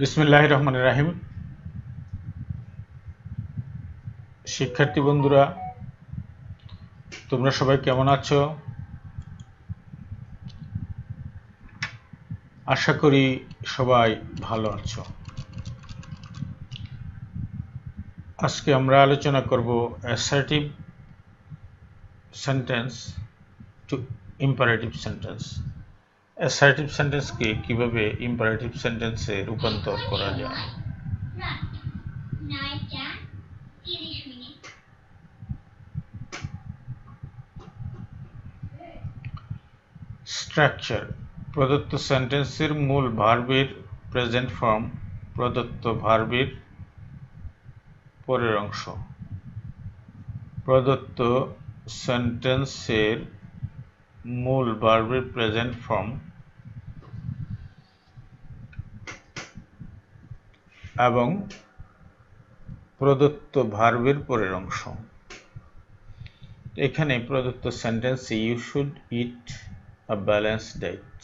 বিসমিল্লাহির রহমানির রহিম। শিক্ষার্থী বন্ধুরা, তোমরা সবাই কেমন আছো? আশা করি সবাই ভালো আছো। আজকে আমরা আলোচনা করব assertive sentence to imperative sentence. Assertive সেন্টেন্সকে কিভাবে ইম্পারেটিভ সেন্টেন্সে রূপান্তর করা যায়। স্ট্রাকচার: প্রদত্ত সেন্টেন্সের মূল ভার্বের প্রেজেন্ট ফর্ম প্রদত্ত ভার্বের পরের অংশ। প্রদত্ত সেন্টেন্সের মূল ভার্বের প্রেজেন্ট ফর্ম এবং প্রদত্ত ভার্বের পরের অংশ। এখানে প্রদত্ত সেন্টেন্সে you should eat a balanced diet,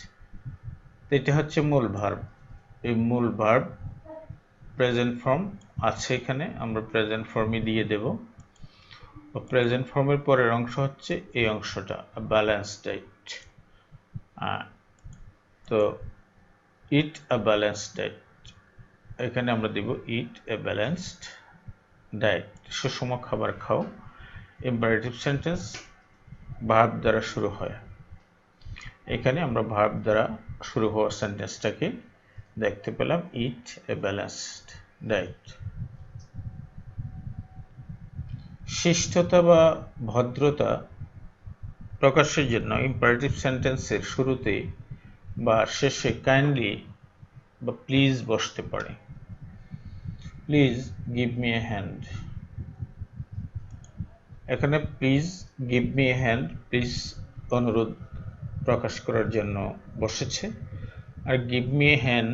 এটা হচ্ছে মূল ভার্ব। এই মূল ভার্ব প্রেজেন্ট ফর্ম আছে, এখানে আমরা প্রেজেন্ট ফর্মই দিয়ে দেব। প্রেজেন্ট ফর্মের পরের অংশ হচ্ছে এই অংশটা, ব্যালেন্সড ডায়েট। তো ইট আ ব্যালেন্সড ডায়েট, এখানে আমরা দিব ইট এ ব্যালেন্সড ডায়েট, সুষম খাবার খাও। ইম্পারেটিভ সেন্টেন্স ভার্ব দ্বারা শুরু হয়। এখানে আমরা ভার্ব দ্বারা শুরু হওয়া সেন্টেন্সটাকে দেখতে পেলাম, ইট এ ব্যালেন্সড ডায়েট। শিষ্টতা বা ভদ্রতা প্রকাশের জন্য ইম্পারেটিভ সেন্টেন্সের শুরুতে বা শেষে কাইন্ডলি বা প্লিজ বসতে পারে। Please give me a hand, এখানে please give me a hand, please অনুরোধ প্রকাশ করার জন্য বসেছে। আর গিভ মি এ হ্যান্ড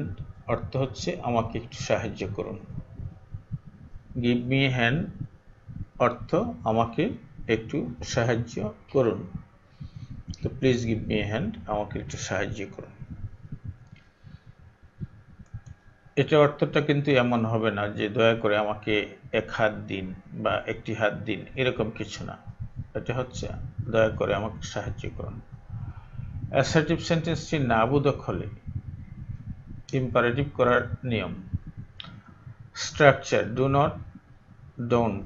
অর্থ হচ্ছে আমাকে একটু সাহায্য করুন। গিভ মি এ হ্যান্ড অর্থ আমাকে একটু সাহায্য করুন। তো please give me a hand, আমাকে একটু সাহায্য করুন। এটা অর্থটা কিন্তু এমন হবে না যে দয়া করে আমাকে এক হাত দিন বা একটি হাত দিন, এরকম কিছু না। এটা হচ্ছে দয়া করে আমাকে সাহায্য করুন। অ্যাসার্টিভ সেন্টেন্সটি না বোধক হলে ইম্পারেটিভ করার নিয়ম। Structure: do not, don't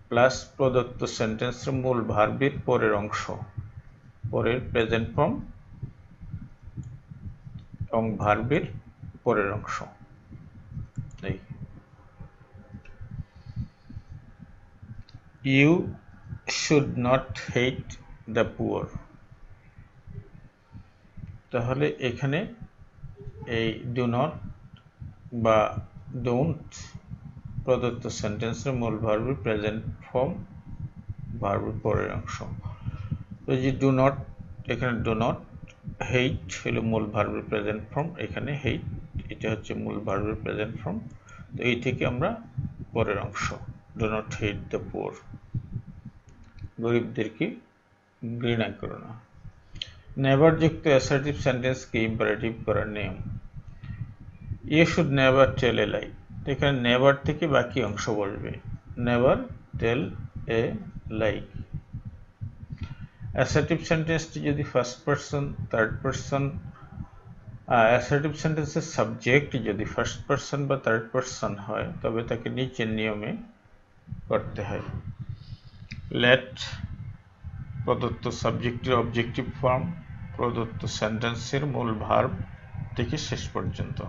plus প্রদত্ত সেন্টেন্সের মূল ভার্বের পরের অংশ, পরের প্রেজেন্ট ফর্ম এবং ভার্বের পরের অংশ। You should not hate the poor, তাহলে এখানে এই ডু নট বা ডোন্ট প্রদত্ত সেন্টেন্সের মূল ভার্বের প্রেজেন্ট ফর্ম, ভার্বের পরের অংশ। তো যে ডু নট, এখানে ডু নট, হেইট হলো মূল ভার্বের প্রেজেন্ট ফর্ম, এখানে হেইট এটা হচ্ছে মূল ভার্বের প্রেজেন্ট ফর্ম। তো এই থেকে আমরা পরের অংশ, do not hate the poor, গরিবদেরকে ঘৃণা করো না। নেভার যুক্ত অ্যাসার্টিভ সেন্টেন্সকে ইম্পারেটিভ করার নিয়ম। You should never tell a লাই, এখানে নেভার থেকে বাকি অংশ বসবে, never tell a lie. Assertive সেন্টেন্সটি যদি first person, third person, assertive সেন্টেন্সের সাবজেক্ট যদি ফার্স্ট পারসন বা থার্ড পারসন হয়, তবে তাকে নিচের নিয়মে করতে হয়। লেট প্রদত্ত সাবজেক্টের অবজেক্টিভ ফর্ম, প্রদত্ত সেন্টেন্সের মূল ভার্ব থেকে শেষ পর্যন্ত।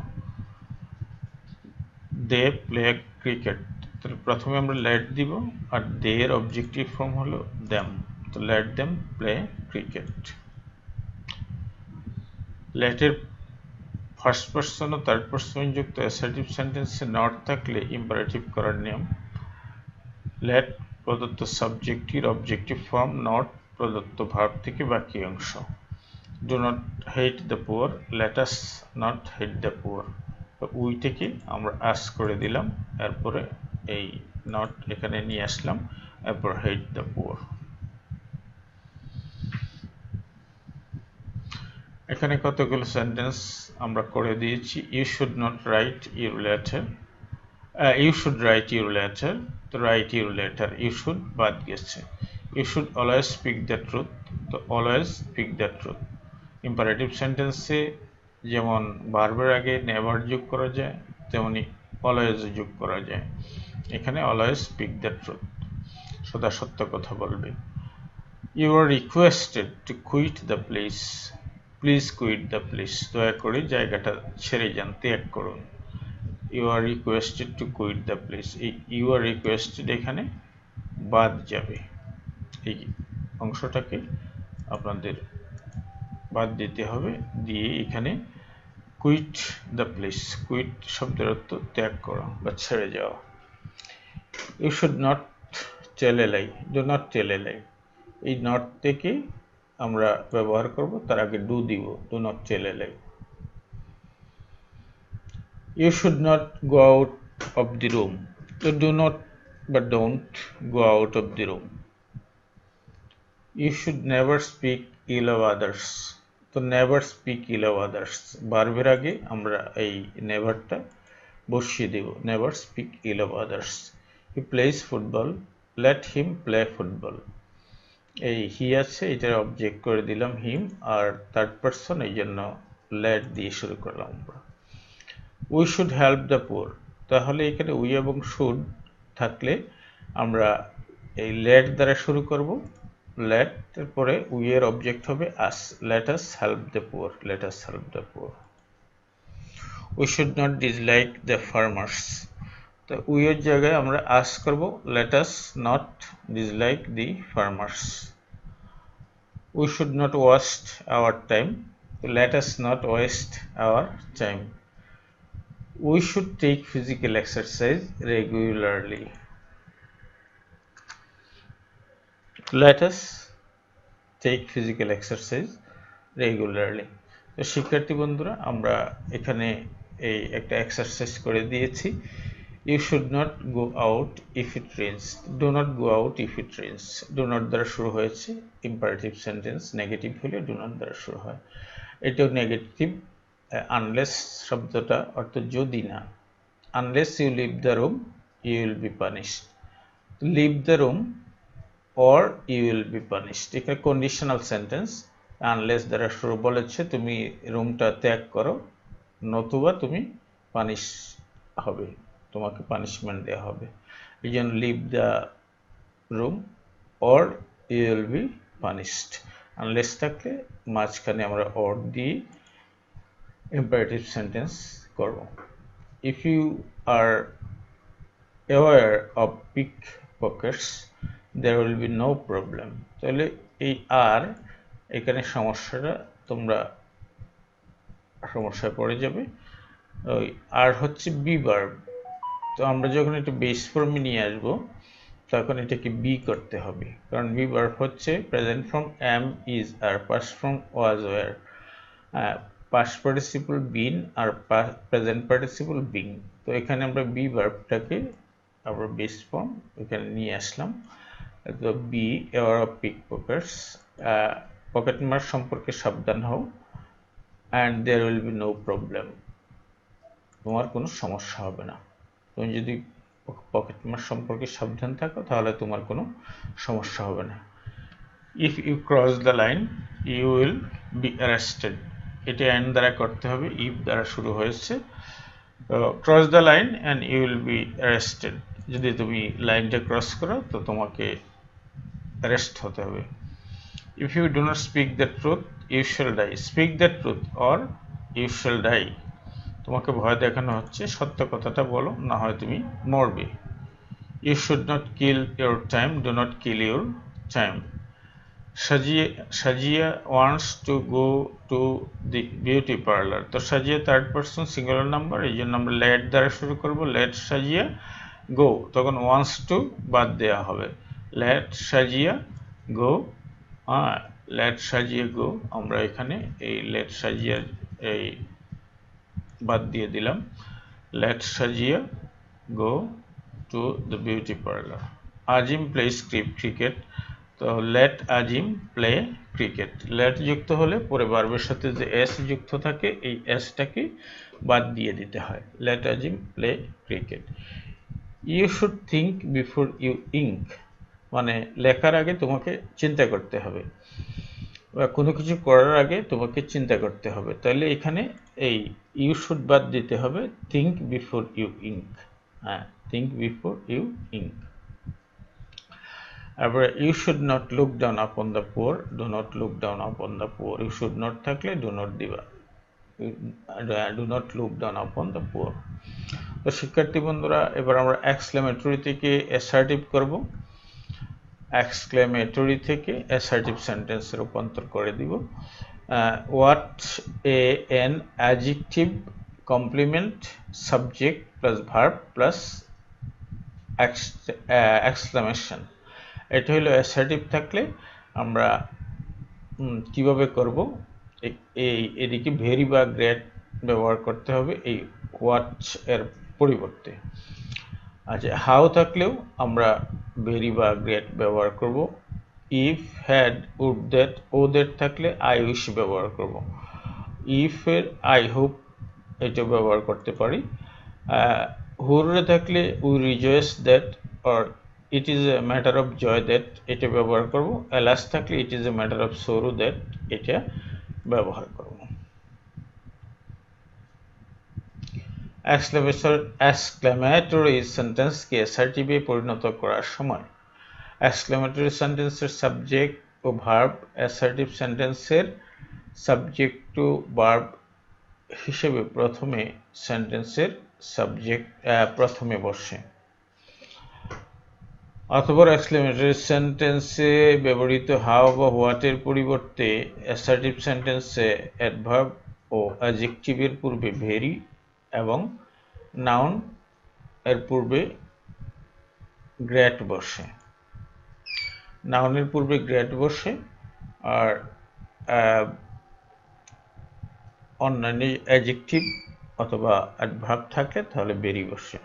দে প্লে ক্রিকেট, তাহলে প্রথমে আমরা লেট দিব, আর দে এর অবজেক্টিভ ফর্ম হলো দেম, তো লেট দেম প্লে ক্রিকেট। লেটের ফার্স্ট পারসন ও থার্ড পারসন যুক্ত অ্যাসার্টিভ সেন্টেন্সে নট থাকলে ইম্পারেটিভ করার নিয়ম। লেট প্রদত্ত সাবজেক্টের অবজেক্টিভ ফর্ম, নট প্রদত্ত ভার্ব থেকে বাকি অংশ। Do not hate the poor, let us not hate the poor, তো উই থেকে আমরা আস করে দিলাম, এরপরে এই নট এখানে নিয়ে আসলাম, এরপর হেট দ্য পুয়ার। এখানে কতগুলো সেন্টেন্স আমরা করে দিয়েছি। You should not write your letter, you should write your letter, তো write your letter, you should বাদ গেছে। You should always speak the truth, তো always speak the truth. Imperative সেন্টেন্সে যেমন ভার্বের আগে নেভার যোগ করা যায়, তেমনি অলওয়েজ যোগ করা যায়। এখানে অলওয়েজ স্পিক দ্য ট্রুথ, সদা সত্য কথা বলবে। You are requested to quit the place, please quit the place, দয়া করে জায়গাটা ছেড়ে যান, ত্যাগ করুন। You are requested to quit the place, এই ইউ আর রিকোয়েস্টেড এখানে বাদ যাবে, এই অংশটাকে আপনাদের বাদ দিতে হবে। দিয়ে এখানে কুইট দ্য প্লেস, কুইট শব্দের অর্থ ত্যাগ করা বা ছেড়ে যাওয়া। You should not tell a lie, do not tell a lie, এই নট থেকে আমরা ব্যবহার করব, তার আগে ডু দিব, do not tell a lie. You should not go out of the room, তো ডু নট বা don't go out of the room. You should never speak ill of others, তো never speak ill of others, ভার্বের আগে আমরা এই নেভারটা বসিয়ে দেব, never speak ill of others. He plays football, let him play football, এই হি আছে, এটার অবজেক্ট করে দিলাম হিম, আর থার্ড পারসন, এই জন্য লেট দিয়ে শুরু করলাম আমরা। We should help the poor, তাহলে এখানে উই এবং শুড থাকলে আমরা এই লেট দ্বারা শুরু করব। লেট এর পরে উই এর অবজেক্ট হবে us, let us help the poor, let us help the poor. We should not dislike the farmers, তো উই এর জায়গায় আমরা আস করব, let us not dislike the farmers. We should not waste our time, let us not waste our time. We should take physical exercise regularly. Let us take physical exercise regularly. তো শিক্ষার্থী বন্ধুরা, আমরা এখানে এই একটা exercise করে দিয়েছি। You should not go out if it rains. Do not go out if it rains. Do not দ্বারা শুরু হয়েছে, ইম্পারেটিভ সেন্টেন্স, নেগেটিভ হলে do not দ্বারা শুরু হয়। এটাও নেগেটিভ, আনলেস শব্দটা অর্থ যদি না, unless you leave the room you will be punished, leave the room or you will be punished, এটা কন্ডিশনাল সেন্টেন্স। আনলেস দ্বারা শুরু বলেছে তুমি রুমটা ত্যাগ করো, নতুবা তুমি পানিশ হবে, তোমাকে পানিশমেন্ট দেওয়া হবে। এই জন্য leave the room or you will be punished, unless থাকলে মাঝখানে আমরা or দিয়ে ইম্পারেটিভ সেন্টেন্স করব। If you are aware of pickpockets, there will be no problem. তাহলে এই আর এখানে সমস্যাটা তোমরা সমস্যায় পড়ে যাবে। ওই আর হচ্ছে বি ভার্ব, তো আমরা যখন এটা বেস ফর্মে নিয়ে আসবো তখন এটাকে বি করতে হবে, কারণ বি ভার্ব হচ্ছে present form am is are past form was were, past participle been আর প্রেজেন্ট পার্টিসিপল বিং। তো এখানে আমরা বি ভার্বটাকে আমরা বেস ফর্ম এখানে নিয়ে আসলাম। তো be aware of pick pockets, পকেটমার সম্পর্কে সাবধান হও, and there will be no problem, তোমার কোনো সমস্যা হবে না। তুমি যদি পকেটমার সম্পর্কে সাবধান থাকো তাহলে তোমার কোনো সমস্যা হবে না। If you cross the line you will be arrested, এটা অ্যান্ড দ্বারা করতে হবে, ইফ দ্বারা শুরু হয়েছে। Cross the line and you will be arrested, যদি তুমি লাইনটা ক্রস করো তো তোমাকে অ্যারেস্ট হতে হবে। If you do not speak the truth you shall die, speak the truth or you shall die, তোমাকে ভয় দেখানো হচ্ছে, সত্য কথাটা বলো, না হয় তুমি মরবে। You should not kill your time, do not kill your time. Sajia wants to go to the beauty parlour, তো Sajia third person singular number, এই জন্য আমরা লেট দ্বারা শুরু করব, লেট সাজিয়া গো, তখন ওয়ান্টস টু বাদ দেওয়া হবে, লেট সাজিয়া গো, লেট সাজিয়া গো, আমরা এখানে এই লেট সাজিয়ার এই বাদ দিয়ে দিলাম, let Sajia go to the beauty parlour. Azim plays cricket, তো let Azim play cricket, let যুক্ত হলে পরে ভার্বের সাথে যে এস যুক্ত থাকে এই এসটাকে বাদ দিয়ে দিতে হয়। Let Azim play cricket. You should think before you ink, মানে লেখার আগে তোমাকে চিন্তা করতে হবে বা কোনো কিছু করার আগে তোমাকে চিন্তা করতে হবে। তাহলে এখানে এই ইউ শুড বাদ দিতে হবে, থিঙ্ক বিফোর ইউ ইঙ্ক। হ্যাঁ, থিঙ্ক বিফোর ইউ ইঙ্ক। তারপরে you should not look down upon the poor, do not look down upon the poor. You should not থাকলে ডু নট দিবা, do not look down upon the poor. তো শিক্ষার্থী বন্ধুরা, এবার আমরা exclamatory থেকে assertive করব। এক্সক্লেমেটরি থেকে অ্যাসার্টিভ সেন্টেন্সে রূপান্তর করে দিব। What an adjective complement subject plus verb plus exclamation. এটা হলো অ্যাসার্টিভ থাকলে আমরা কিভাবে করব, এই এদিকে ভেরি বা গ্রেট ব্যবহার করতে হবে এই হোয়াট এর পরিবর্তে। আচ্ছা, হাউ থাকলেও আমরা ভেরি বা গ্রেট ব্যবহার করব। ইফ, হ্যাড, উড, দ্যাট, ওদের থাকলে আই উইশ ব্যবহার করব। ইফ এর আই হোপ এটা ব্যবহার করতে পারি। হুররে থাকলে we rejoice that or it is a matter of joy that এটা ব্যবহার করব। অ্যালাস থাকলে it is a matter of sorrow that এটা ব্যবহার করব। এক্সক্লেমেটরি সেন্টেন্সকে অ্যাসার্টিভে পরিণত করার সময় এক্সক্লেমেটরি সেন্টেন্সের সাবজেক্ট ও ভার্ব অ্যাসার্টিভ সেন্টেন্সের সাবজেক্ট টু ভার্ব হিসেবে প্রথমে সেন্টেন্সের সাবজেক্ট প্রথমে বসে, অথবা এক্সক্লেমেটরি সেন্টেন্সে ব্যবহৃত হাউ বা হোয়াটের পরিবর্তে অ্যাসার্টিভ সেন্টেন্সে অ্যাডভার্ব ও অ্যাডজেক্টিভের পূর্বে ভেরি এবং নাউন এর পূর্বে গ্রেট বসে। নাউনের পূর্বে গ্রেট বসে আর অন্যান্য অ্যাডজেক্টিভ অথবা অ্যাডভার্ব থাকলে তাহলে ভেরি বসে।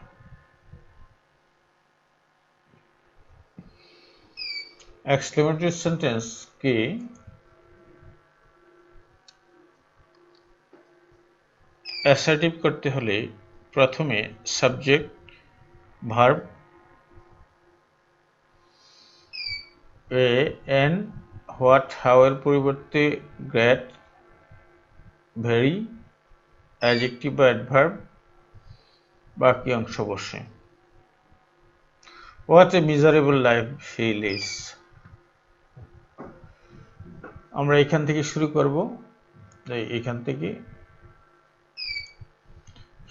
এক্সক্লেমেটরি সেন্টেন্সকে অ্যাসার্টিভ করতে হলে প্রথমে subject, verb, N, what, how এর পরিবর্তে গ্রেট, ভেরি, অ্যাডজেক্টিভ বা অ্যাডভার্ব, বাকি অংশ বসে। What a miserable life he leads, আমরা এখান থেকে শুরু করব। এখান থেকে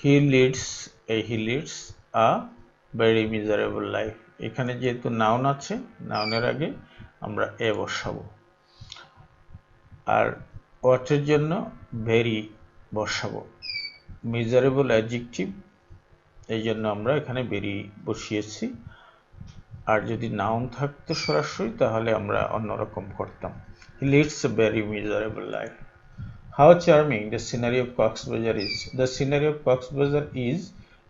he leads a very miserable life. এখানে যেহেতু নাউন আছে, নাউনের আগে আমরা এ বসাবো, আর হোয়াটের জন্য ভেরি বসাবো। মিজারেবল অ্যাডজেক্টিভ, এই জন্য আমরা এখানে ভেরি বসিয়েছি। আর যদি নাউন থাকতো সরাসরি তাহলে আমরা অন্যরকম করতাম। He leads a very miserable life. How charming the scenery of Cox's is. The scenery of Cox's is,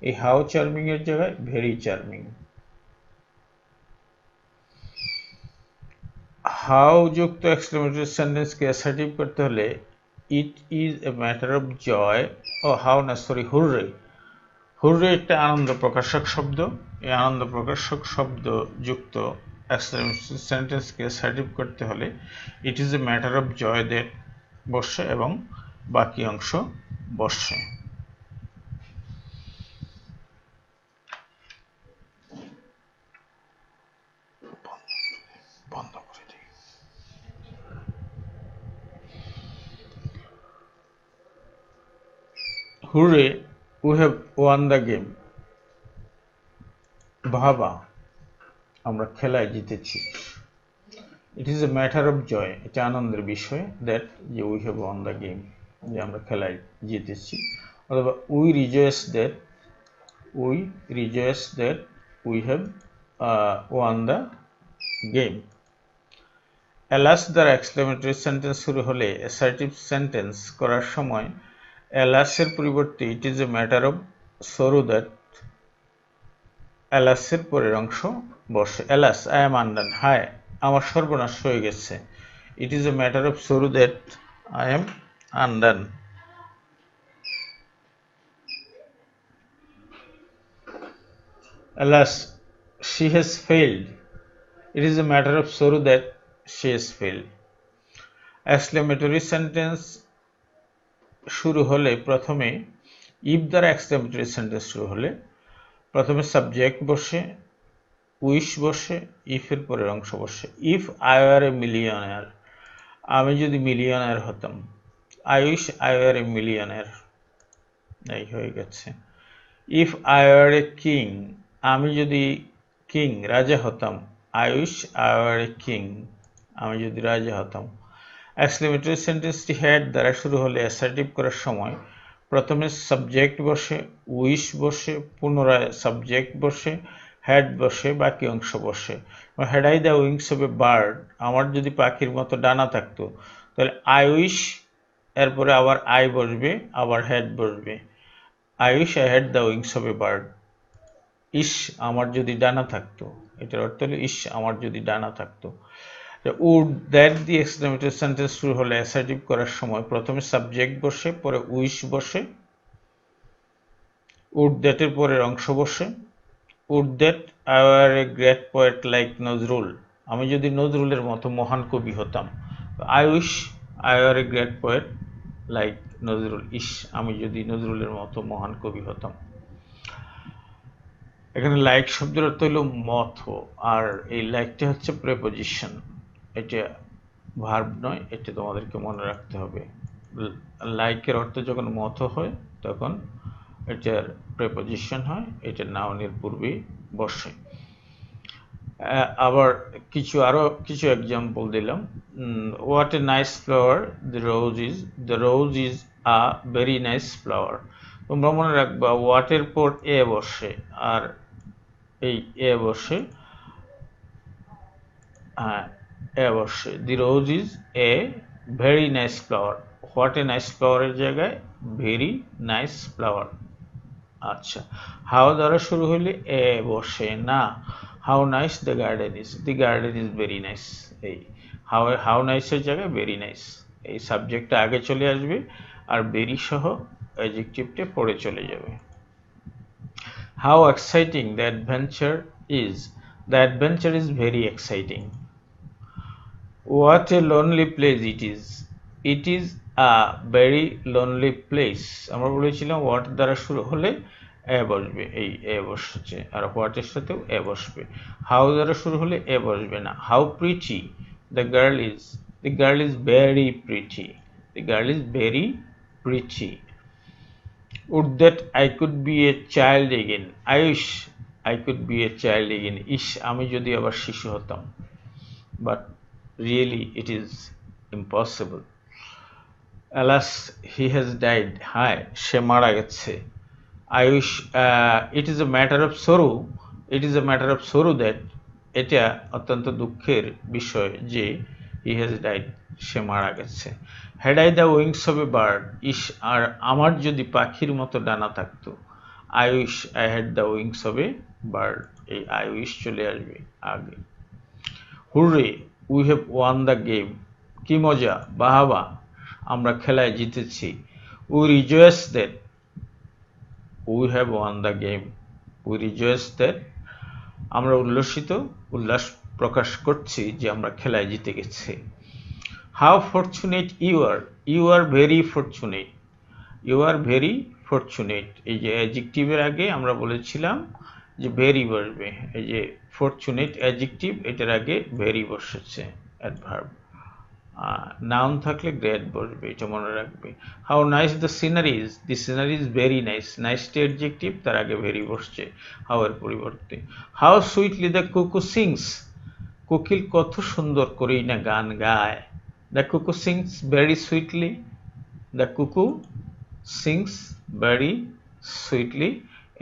এই how charming এর জায়গায় very charming। How যুক্ত এক্সক্লেমেটরি সেন্টেন্সকে অ্যাসার্টিভ করতে হলে it is a matter of joy, hurray. Hurray একটা আনন্দ প্রকাশক শব্দ। এই আনন্দ প্রকাশক শব্দ যুক্ত এক্সক্লেমেটরি সেন্টেন্সকে অ্যাসার্টিভ করতে হলে it is a matter of joy that বসে এবং বাকি অংশ বসে। বন্ধ করে দিই। Hurray, we have won the game. বাবা, আমরা খেলায় জিতেছি। It is a matter of joy, এটা আনন্দের বিষয়, that যে we have won the game, যে আমরা খেলায় জিতেছি। অথবা we rejoice that we have won the game. Alas দ্বারা এক্সক্লেমেটরি সেন্টেন্স শুরু হলে অ্যাসার্টিভ সেন্টেন্স করার সময় alas এর পরিবর্তে it is a matter of sorrow that alas এর পরের অংশ বসে। alas, I am undone, হায় আমার সর্বনাশ হয়ে গেছে। It is a matter of sorrow that I am undone. Alas, she has failed. It is a matter of sorrow that she has failed. Exclamatory sentence শুরু হলে প্রথমে if দ্বারা exclamatory sentence শুরু হলে প্রথমে সাবজেক্ট বসে, উইশ বসে, if এর পরের অংশ বসে। if I were a millionaire, আমি যদি মিলিয়নার হতাম। I wish I were a millionaire, এই হয়ে গেছে। if I were a king, আমি যদি কিং রাজা হতাম। I wish I were a king, আমি যদি রাজা হতাম। এক্সক্লেমেটরি সেন্টেন্সটি হ্যাড দ্বারা শুরু হলে অ্যাসার্টিভ করার সময় প্রথমে সাবজেক্ট বসে, উইশ বসে, পুনরায় সাবজেক্ট বসে, হ্যাড বসে, বাকি অংশ বসে। Had I the wings of a bird, আমার যদি পাখির মতো ডানা থাকতো, তাহলে আই উইশ এরপরে আবার আই বসবে, আবার হ্যাড বসবে। I wish I had the wings of a bird. ইস আমার যদি ডানা থাকতো, এটার অর্থ হলো ইস আমার যদি ডানা থাকতো। উড দ্যাট দিয়ে এক্সক্লেমেটরি সেন্টেন্স শুরু হলে অ্যাসার্টিভ করার সময় প্রথমে সাবজেক্ট বসে, পরে উইশ বসে, উড দ্যাটের পরের অংশ বসে। Would that I were a great poet like Nazrul, আমি যদি নজরুলের মতো মহান কবি হতাম। I wish I were a great poet like Nazrul, ইস আমি যদি নজরুলের মতো মহান কবি হতাম। এখানে লাইক শব্দের অর্থ হলো মতো, আর এই লাইকটা হচ্ছে প্রেপোজিশন, এটা ভার্ব নয়, এটা তোমাদেরকে মনে রাখতে হবে। লাইকের অর্থ যখন মতো হয় তখন এটার প্রেপোজিশন হয়, এটা নাউনের পূর্বেই বসে। আবার আরো কিছু এক্সাম্পল দিলাম। What a nice flower the rose is a very nice flower. তোমরা মনে রাখবা হোয়াটের পর এ বসে, আর এই এ বসে, বসে the rose is a very nice flower. What a nice ফ্লাওয়ারের জায়গায় ভেরি নাইস ফ্লাওয়ার। আচ্ছা, হাউ দ্বারা শুরু হলে এ বসে না। How nice the garden is very nice. এই হাউ নাইসের জায়গায় ভেরি নাইস, এই সাবজেক্টটা আগে চলে আসবে আর ভেরি সহ অ্যাডজেক্টিভটা পরে চলে যাবে। How exciting the adventure is very exciting. What a lonely place it is. It is a very lonely place. আমরা বলেছিলাম হোয়াট দ্বারা শুরু হলে এ বসবে, এই এ বসছে, আর হোয়াটের সাথেও এ বসবে। হাউ দ্বারা শুরু হলে এ বসবে না। How pretty the girl is very pretty. The girl is very pretty. Would that I could be a child again. I wish I could be a child again. ইস আমি যদি আবার শিশু হতাম। But really it is impossible. Alas, he has died. হায় সে মারা গেছে। I wish it is a matter of sorrow. It is a matter of sorrow that এটা অত্যন্ত দুঃখের বিষয় যে he has died, সে মারা গেছে। Had I the wings of a bird. ইস আর আমার যদি পাখির মতো ডানা থাকতো। I wish I had the wings of a bird. এই I wish চলে আসবে আগে। Hooray! We have won the game. কি মজা, বাহাবা, আমরা খেলায় জিতেছি। We rejoice that we have won the game. We rejoice that আমরা উল্লাস প্রকাশ করছি যে আমরা খেলায় জিতে গেছি। How fortunate you are. You are very fortunate. You are very fortunate. এই যে অ্যাডজেক্টিভের আগে আমরা বলেছিলাম যে ভেরি বসবে, এই যে ফরচুনেট অ্যাডজেক্টিভ, এটার আগে ভেরি বসেছে অ্যাডভার্ব। নাউন থাকলে গ্রেট বসবে, এটা মনে রাখবে। How nice the scenery is very nice. নাইসটি অ্যাডজেক্টিভ, তার আগে ভেরি বসছে হাউ এর পরিবর্তে। How sweetly the cuckoo sings. কোকিল কত সুন্দর করেই না গান গায়। The cuckoo sings very sweetly. The cuckoo sings very sweetly.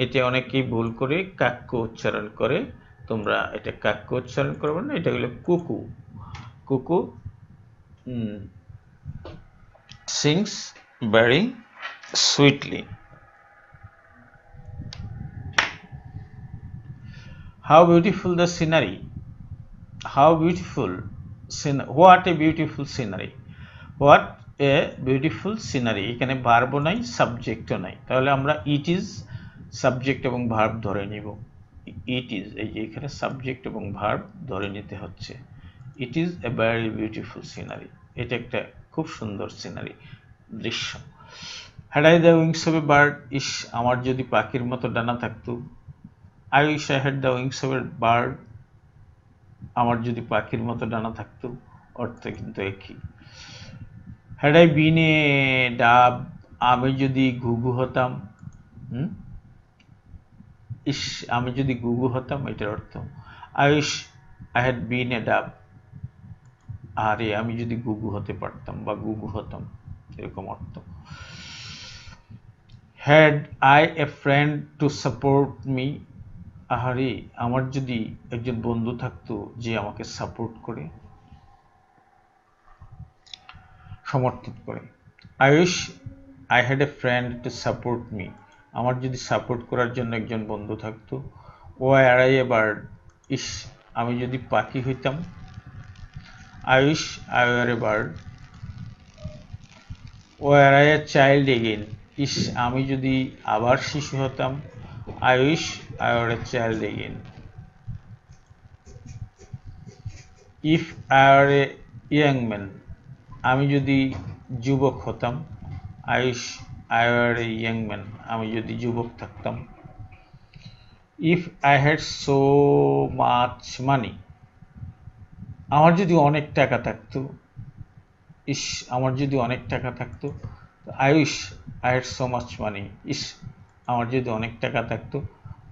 এটা অনেকেই ভুল করে কাক্য উচ্চারণ করে, তোমরা এটা কাক্য উচ্চারণ করবে না, এটা হলো কুকু। কুকু sings very sweetly. How beautiful the scenery. How beautiful what a beautiful scenery, what a beautiful scenery, এখানে ভার্বও নাই সাবজেক্টও নাই, তাহলে আমরা ইট ইজ সাবজেক্ট এবং ভার্ব ধরে নিব। ইট ইজ, এই যে এখানে সাবজেক্ট এবং ভার্ব ধরে নিতে হচ্ছে। It is a very beautiful scenery, এটা একটা খুব সুন্দর সিনারি, দৃশ্য। Had I the wings of a bird, ইস আমার যদি পাখির মতো ডানা থাকতো। I wish I had the wings of a bird, আমার যদি পাখির মতো ডানা থাকতো, অর্থ কিন্তু একই। হ্যাড আই বিন এ ডাব, আমি যদি ঘুঘু হতাম। ইস আমি যদি ঘুঘু হতাম, এটার অর্থ। I wish I had been a dove, আরে আমি যদি ঘুঘু হতে পারতাম বা ঘুঘু হতাম, এরকম অর্থ। Had I A friend to support me, আহারে আমার যদি একজন বন্ধু থাকতো যে আমাকে সাপোর্ট করে, সমর্থন করে। I wish I had a friend to support me, আমার যদি সাপোর্ট করার জন্য একজন বন্ধু থাকতো। ওয়ার আই এ বার্ড, ইস আমি যদি পাখি হইতাম। I wish I were a bird. Were I a child again, ইস আমি যদি আবার শিশু হতাম। I wish I were a child again. If I are a young man, আমি যদি যুবক হতাম। I wish I are a young man, আমি যদি যুবক থাকতাম। If I had so much মানি, আমার যদি অনেক টাকা থাকতো। ইস আমার যদি অনেক টাকা থাকতো। I wish I had so much money, ইস আমার যদি অনেক টাকা থাকতো।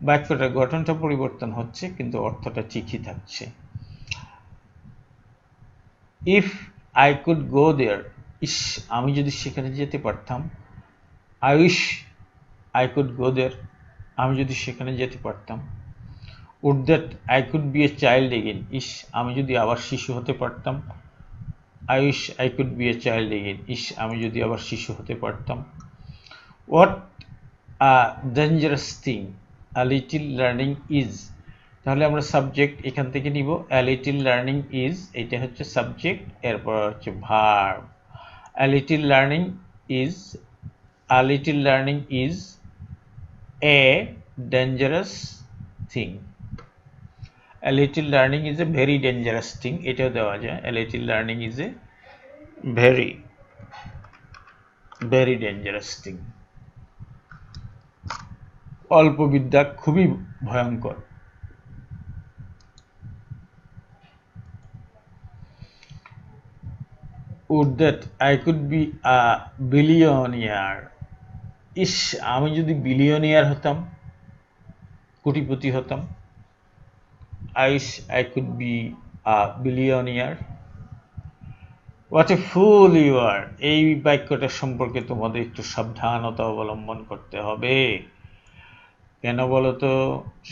বাক্যটার গঠনটা পরিবর্তন হচ্ছে কিন্তু অর্থটা ঠিকই থাকছে। If I could go there, ইস আমি যদি সেখানে যেতে পারতাম। I wish I could go there, আমি যদি সেখানে যেতে পারতাম। Would that I could be a child again, ইস আমি যদি আবার শিশু হতে পারতাম। I wish I could be a child again, ইস আমি যদি আবার শিশু হতে পারতাম। What a dangerous thing a little learning is, তাহলে আমরা সাবজেক্ট এখান থেকে নিব। আ লিটিল লার্নিং ইজ, এটা হচ্ছে সাবজেক্ট, এরপর হচ্ছে verb. A little learning is, a little learning is a dangerous thing. A little learning is a very dangerous thing, এটাও দেওয়া যায়। A little learning is a very very dangerous thing, অল্প বিদ্যা খুবই ভয়ঙ্কর। Would that I could be a billionaire, ইস আমি যদি billionaire হতাম, কোটিপতি হতাম। I wish I could be a billionaire. What a fool you are, এই বাক্যটা সম্পর্কে তোমাদের একটু সাবধানতা অবলম্বন করতে হবে। কেন বলতো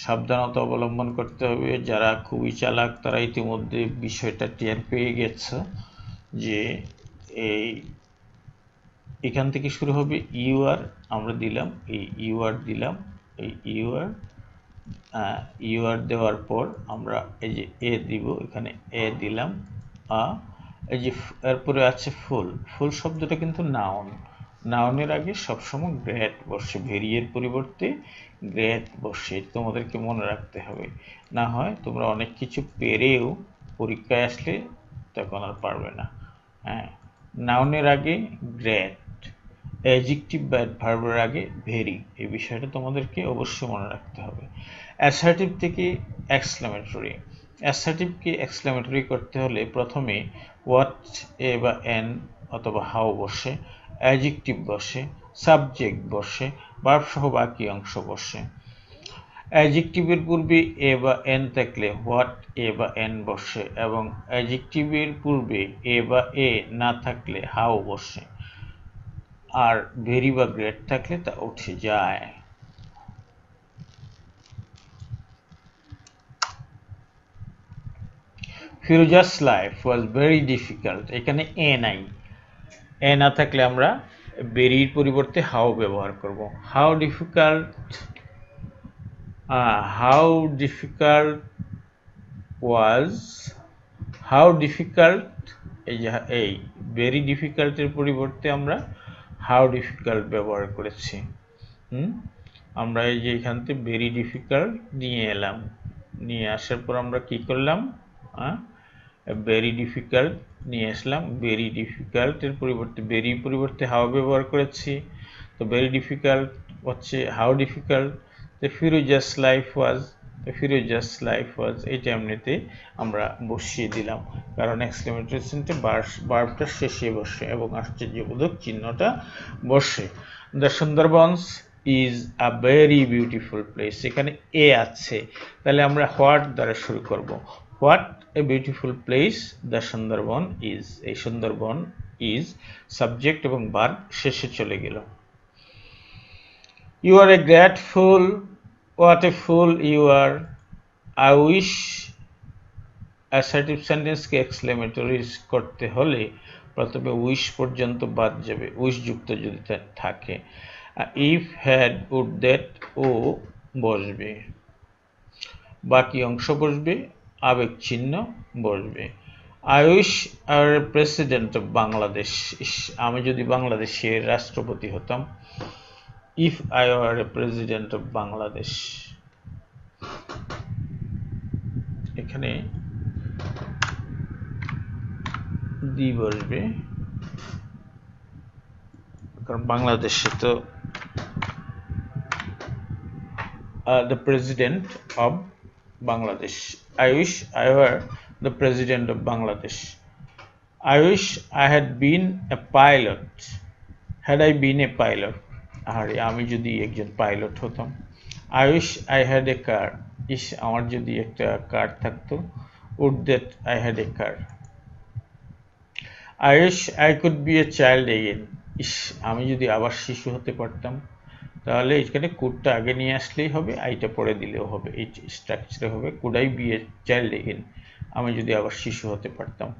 সাবধানতা অবলম্বন করতে হবে? যারা খুবই চালাক তারা ইতিমধ্যে বিষয়টা টের পেয়ে গেছে যে এই এখান থেকে শুরু হবে ইউ আর, আমরা দিলাম এই ইউ আর দিলাম, এই ইউ আর দেওয়ার পর আমরা এই যে এ দিব, এখানে এ দিলাম, এই যে এরপরে আছে ফুল। ফুল শব্দটা কিন্তু নাউন, নাউনের আগে সবসময় গ্রেট বসে, ভেরিয়ের পরিবর্তে গ্রেট বসে, তোমাদেরকে মনে রাখতে হবে। না হয় তোমরা অনেক কিছু পেরেও পরীক্ষায় আসলে তখন আর পারবে না। হ্যাঁ, নাউনের আগে গ্রেট, অ্যাডজেক্টিভ বা অ্যাডভার্বের আগে ভেরি, এই বিষয়টা তোমাদেরকে অবশ্যই মনে রাখতে হবে। অ্যাসার্টিভ থেকে এক্সক্লেমেটরি, অ্যাসার্টিভকে এক্সক্লেমেটরি করতে হলে প্রথমে হোয়াট এ বা এন অথবা হাউ বসে, অ্যাডজেক্টিভ বসে, সাবজেক্ট বসে, ভার্ব সহ বাকি অংশ বসে। অ্যাডজেক্টিভের পূর্বে এ বা এন থাকলে হোয়াট এ বা এন বসে এবং অ্যাডজেক্টিভের পূর্বে এ বা এ না থাকলে হাউ বসে, আর ভেরি বা গ্রেট থাকলে তা উঠে যায়। ফিরোজাস লাইফ ওয়াজ ভেরি ডিফিকাল্ট, এখানে এ নাই, এ না থাকলে আমরা ভেরির পরিবর্তে হাউ ব্যবহার করব। How difficult was how difficult, এই ভেরি ডিফিকাল্টের পরিবর্তে আমরা হাউ ডিফিকাল্ট ব্যবহার করেছি। আমরা এই যে এখান থেকে ভেরি ডিফিকাল্ট নিয়ে এলাম, নিয়ে আসার পর আমরা কি করলাম, ভেরি ডিফিকাল্ট নিয়ে আসলাম। ভেরি ডিফিকাল্টের পরিবর্তে পরিবর্তে হাউ ব্যবহার করেছি। তো ভেরি ডিফিকাল্ট হচ্ছে how difficult. The Firoza's life was, Firoza's life was, এইটা এমনিতে আমরা বসিয়ে দিলাম, কারণ এক্সক্লেমেটরি সেন্টে ভার্বটা শেষে বসে এবং আশ্চর্যবোধক চিহ্নটা বসে। The Sundarbans is a very beautiful place, এখানে এ আছে, তাহলে আমরা হোয়াট দ্বারা শুরু করব। What a beautiful place the Sundarban is, এই সুন্দরবন ইজ সাবজেক্ট এবং ভার্ব শেষে চলে গেল। You are a grateful, what a fool you are. I wish, assertive sentence K exclamatory করতে হলে প্রথমে উইশ পর্যন্ত বাদ যাবে, উইশ যুক্ত যদি থাকে। ইফ, হ্যাড, উড, দ্যাট, ও বসবে, বাকি অংশ বসবে, আবেগ চিহ্ন বসবে। I wish are president of Bangladesh, আমি যদি বাংলাদেশের রাষ্ট্রপতি হতাম। If I were a president of Bangladesh, এখানে দি বসবে, কারণ বাংলাদেশে তো the president of Bangladesh. I wish I were the president of Bangladesh. I wish I had been a pilot. Had I been a pilot? আরে আমি যদি একজন পাইলট হতাম। I wish I had a car. ইস, আমার যদি একটা কার থাকতো। Would that I had a car. I wish I could be a child again. ইস, আমি যদি আবার শিশু হতে পারতাম। তাহলে এখানে কুডটা আগে নিয়ে আসলেই হবে, আইটা পরে দিলেও হবে, এই স্ট্রাকচারে হবে could I be a child again, আমি যদি আবার শিশু হতে পারতাম।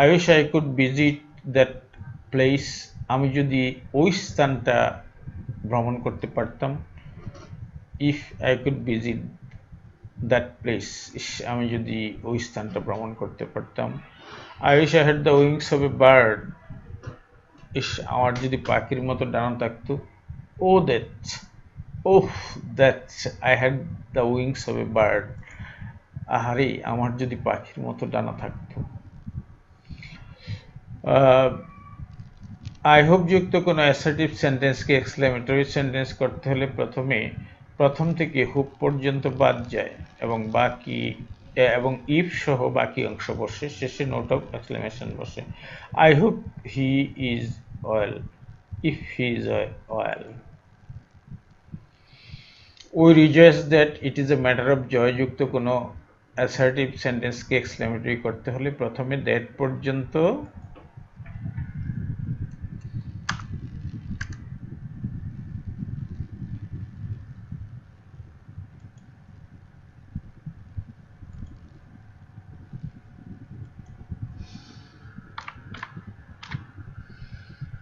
I wish I could visit that place. আমি যদি ওই স্থানটা ভ্রমণ করতে পারতাম। If I could visit that place, আমি যদি ওই স্থানটা ভ্রমণ করতে পারতাম। I wish I had the wings of a bird. আমার যদি পাখির মতো ডানা থাকতো। Oh that, oh that I had the wings of a bird. আহারে, আমার যদি পাখির মতো ডানা থাকতো। আই হোপ যুক্ত কোনো অ্যাসার্টিভ সেন্টেন্সকে এক্সক্লেমেটরি সেন্টেন্স করতে হলে প্রথমে প্রথম থেকে হোপ পর্যন্ত বাদ যায় এবং ইফ সহ বাকি অংশ বসে, শেষে নোট অফ এক্সক্লেমেশন বসে। I hope he is well, if he is well. We rejoice that it is a matter of joy যুক্ত কোনো অ্যাসার্টিভ সেন্টেন্সকে এক্সক্লেমেটরি করতে হলে প্রথমে দ্যাট পর্যন্ত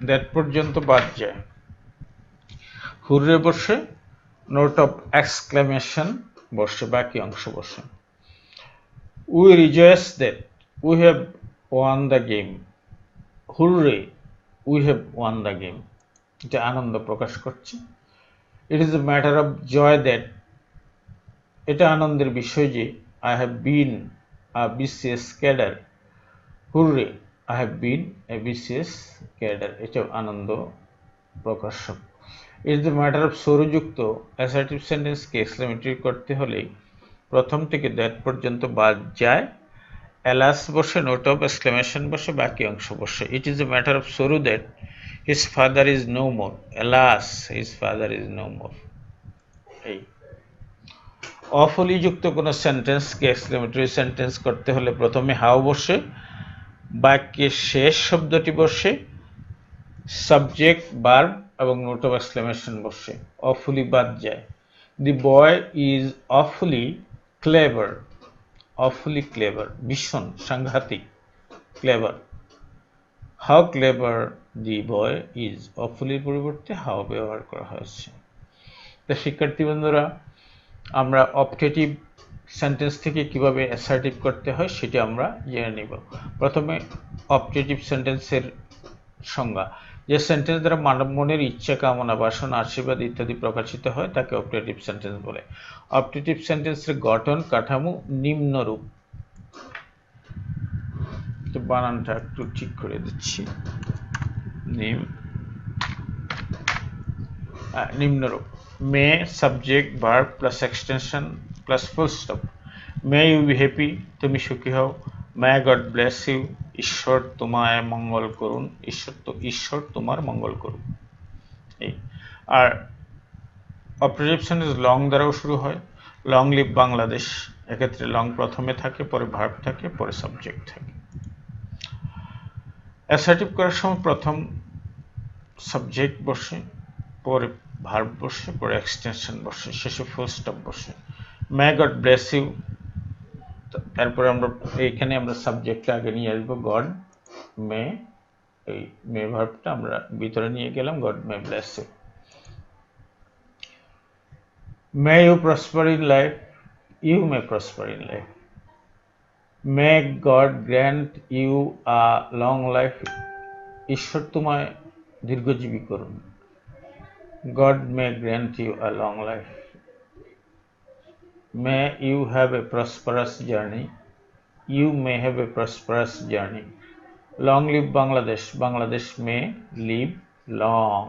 দ্যাট পর্যন্ত বাদ যায়। হুররে বসে, নোট অফ এক্সক্লেমেশন বসে, বাকি অংশ বসে। We rejoice that we have won the game. Hurrah, we have won the game, এটা আনন্দ প্রকাশ করছে। It is a matter of joy that, এটা আনন্দের বিষয় যে I have been a BCS cadre. Hurrah, I have been a BCS cadre, এটাও আনন্দ প্রকাশক। ইজ দ্য ম্যাটার অফ সরুযুক্ত অ্যাসার্টিভ সেন্টেন্সকে এক্সক্লেমেটরি করতে হলে প্রথম থেকে দ্যাট পর্যন্ত বাদ যায়, অ্যালাস বসে, নোট অফ এক্সক্লেমেশন বসে, বাকি অংশ বসে। It is the matter of sorrow that his father is no more. Alas, his father is no more. এই অফলি যুক্ত কোনো সেন্টেন্সকে এক্সক্লেমেটরি সেন্টেন্স করতে হলে প্রথমে হাউ বসে, বাক্যের শেষ শব্দটি বসে, সাবজেক্ট, ভার্ব এবং নোট অফ এক্সক্লেমেশন বসে, অফুলি বাদ যায়। The boy is awfully clever. Awfully clever, ভীষণ, সাংঘাতিক, clever. How clever the boy is, অফুলির পরিবর্তে হাউ ব্যবহার করা হয়েছে। তা শিক্ষার্থী বন্ধুরা, আমরা অপটেটিভ সেন্টেন্স থেকে কিভাবে অ্যাসার্টিভ করতে হয় সেটা আমরা জেনে নিব। প্রথমে অবজেক্টিভ সেন্টেন্সের সংজ্ঞা। যে সেন্টেন্স দ্বারা মানব মনের ইচ্ছা, কামনা, বাসনা, আশীর্বাদ ইত্যাদি প্রকাশিত হয় তাকে অবজেক্টিভ সেন্টেন্স বলে। অবজেক্টিভ সেন্টেন্সের গঠন কাঠামো নিম্নরূপ। বানানটা একটু ঠিক করে দিচ্ছি। নিম্নরূপ: may subject verb plus extension plus full stop. May you be happy, তুমি সুখী হও। মে গড ব্লেস ইউ, ঈশ্বর তোমায় মঙ্গল করুন। ঈশ্বর তোমার মঙ্গল করুন। এই আর অপারেটিভ সেন্টেন্স লং দ্বারাও শুরু হয়। লং লিভ বাংলাদেশ, এক্ষেত্রে লং প্রথমে থাকে, পরে ভার্ব থাকে, পরে সাবজেক্ট থাকে। অ্যাসার্টিভ করার সময় প্রথম সাবজেক্ট বসে, পরে ভার্ব বসে, পরে এক্সটেনশন বসে, শেষে ফুল স্টপ বসে। মে গড ব্লেস ইউ, তারপরে আমরা এইখানে আমরা সাবজেক্টটা আগে নিয়ে আসবো গড মে, এই মে ভার্বটা আমরা ভিতরে নিয়ে গেলাম, God may bless you. May you prosper in life, you may prosper in life. May God grant you a long life, ঈশ্বর তোমায় দীর্ঘজীবী করুন। God may grant you a long life. May you have a prosperous journey. You may have a prosperous journey. Long live Bangladesh. Bangladesh may live long.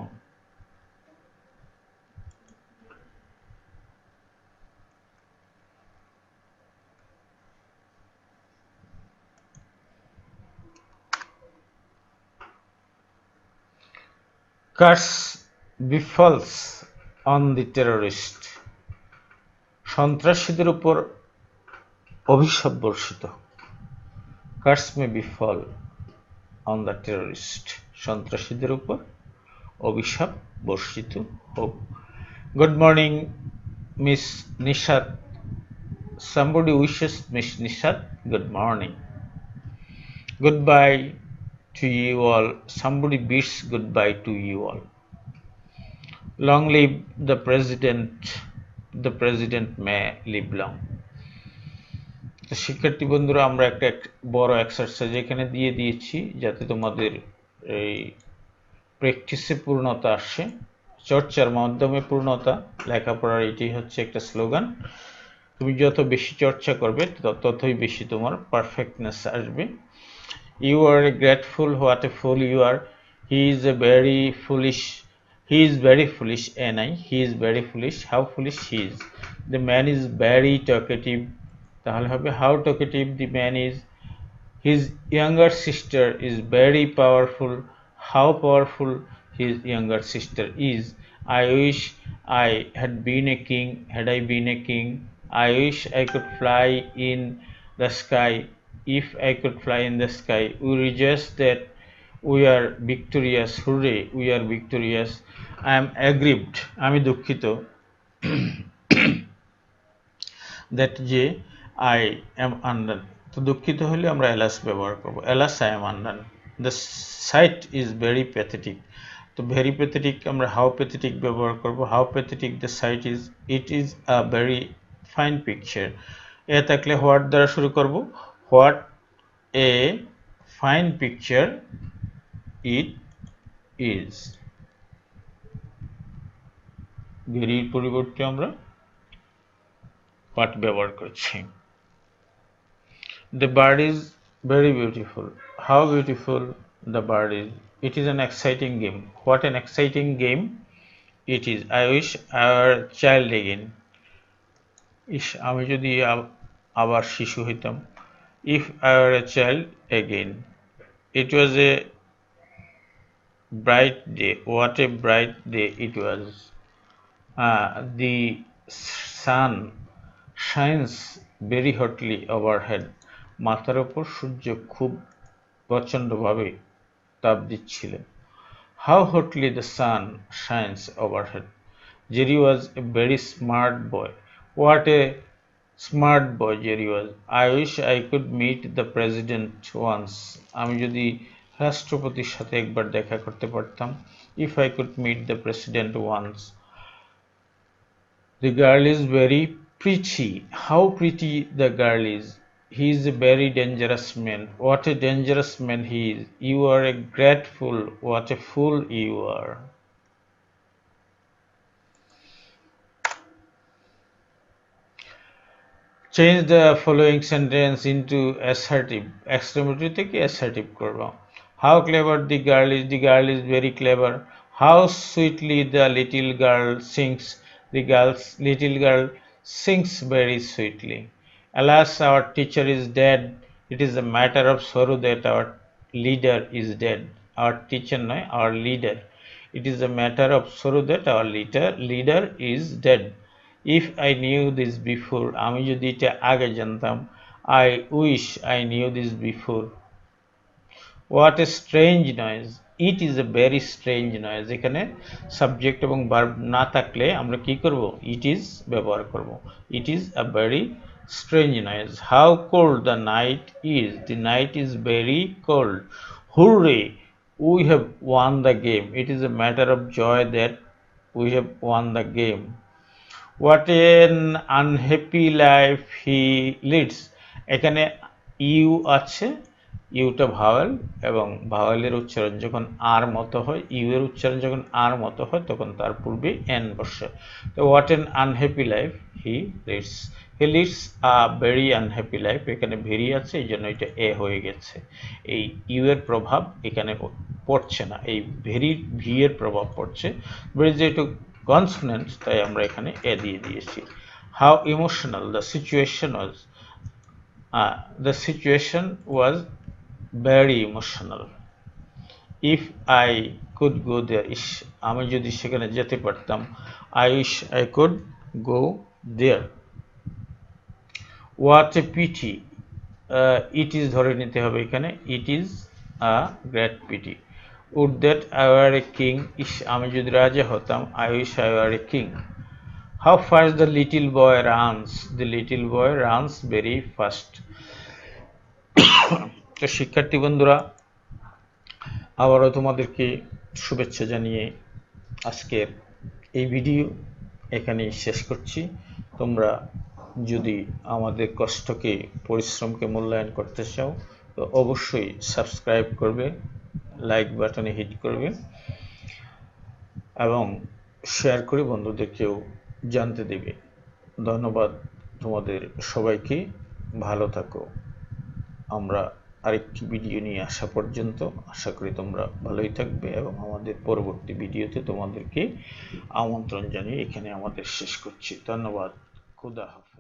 Curse befalls on the terrorist. সন্ত্রাসীদের উপর অভিশাপ বর্ষিত। Curse may befall on the terrorist. সন্ত্রাসীদের উপর অভিশাপ বর্ষিত হোক। Good morning, Miss Nishat. Somebody wishes Miss Nishat good morning. Goodbye to you all. Somebody bids goodbye to you all. Long live the president. The president may live long. তো শিক্ষার্থী বন্ধুরা, আমরা একটা বড় এক্সারসাইজ এখানে দিয়ে দিয়েছি যাতে তোমাদের এই প্র্যাকটিসে পূর্ণতা আসে, চর্চার মাধ্যমে পূর্ণতা। লেখাপড়ার এটাই হচ্ছে একটা স্লোগান। তুমি যত বেশি চর্চা করবে ততই বেশি তোমার পারফেক্টনেস আসবে। You are grateful, what a fool you are. He is very foolish. He is very foolish, N.I. He is very foolish. How foolish he is. The man is very talkative. তাহলে হবে how talkative the man is. His younger sister is very powerful. How powerful his younger sister is. I wish I had been a king. Had I been a king. I wish I could fly in the sky. If I could fly in the sky. We rejoice that we are victorious. Hooray, we are victorious. I am aggrieved. আমি দুঃখিত that যে I am undone. তো দুঃখিত হলে আমরা alas ব্যবহার করব। Alas, I am undone. The sight is very pathetic. তো very pathetic আমরা how pathetic ব্যবহার করব। How pathetic the sight is. It is a very fine picture. এ থাকলে what দ্বারা শুরু করব। What a fine picture it is. very পরিবর্তে আমরা what ব্যবহার করছি। The bird is very beautiful. How beautiful the bird is. It is an exciting game. What an exciting game it is. I wish I were a child again. আমি যদি আবার শিশু হইতাম। If I were a child again. It was a bright day. What a bright day it was. The sun shines very hotly overhead. মাথার উপর সূর্য খুব প্রচণ্ডভাবে তাপ দিচ্ছিল। How hotly the sun shines overhead. Jerry was a very smart boy. What a smart boy Jerry was. I wish I could meet the president once. আমি যদি রাষ্ট্রপতির সাথে একবার দেখা করতে পারতাম। If I could meet the president once. The girl is very Pretty. How pretty the girl is. He is a very dangerous man. What a dangerous man he is. You are a great fool. What a fool you are. Change the following sentence into assertive. Exclamatory থেকে assertive করব. How clever the girl is. The girl is very clever. How sweetly the little girl sings. The little girl sings very sweetly. Alas, our teacher is dead. It is a matter of sorrow that our leader is dead. Our teacher নয়, our leader. It is a matter of sorrow that our leader is dead. If I knew this before, আমি যদি এটা আগে জানতাম, I wish I knew this before. What a strange noise. It is a very strange noise. এখানে subject এবং verb না থাকলে আমরা কি করব? It is ব্যবহার করব. It is a very strange noise. How cold the night is. The night is very cold. Hooray! We have won the game. It is a matter of joy that we have won the game. What an unhappy life he leads. এখানে you আছে, Yuta vowel এবং ভাওয়েলের উচ্চারণ যখন আর মতো হয়, you এর উচ্চারণ যখন আর মতো হয় তখন তার পূর্বে এন বসে। তো what N unhappy life he leads. He leads a very unhappy life, এখানে ভেরি আছে এই জন্য এটা এ হয়ে গেছে। এই ইউ এর প্রভাব এখানে পড়ছে না, এই ভেরি ভি এর প্রভাব পড়ছে। যেহেতু কনসোনেন্ট তাই আমরা এখানে এ দিয়ে দিয়েছি। How emotional the situation was. The situation was very emotional. If I could go there, আমি যদি সেখানে যেতে পারতাম, I wish I could go there. What a pity. It is ধরে নিতে হবে এখানে, it is a great pity. Would that I were a king. আমি যদি রাজা হতাম, I wish I were a king. How fast the little boy runs. The little boy runs very fast. তো শিক্ষার্থী বন্ধুরা, আবারও তোমাদেরকে শুভেচ্ছা জানিয়ে আজকের এই ভিডিও এখানেই শেষ করছি। তোমরা যদি আমাদের কষ্টকে, পরিশ্রমকে মূল্যায়ন করতে চাও তো অবশ্যই সাবস্ক্রাইব করবে, লাইক বাটনে হিট করবে এবং শেয়ার করে বন্ধুদেরকেও জানতে দেবে। ধন্যবাদ তোমাদের সবাইকে। ভালো থাকো। আমরা আরেকটি ভিডিও নিয়ে আসা পর্যন্ত আশা করি তোমরা ভালোই থাকবে এবং আমাদের পরবর্তী ভিডিওতে তোমাদেরকে আমন্ত্রণ জানিয়ে এখানে আমাদের শেষ করছি। ধন্যবাদ। খুদা হাফেজ।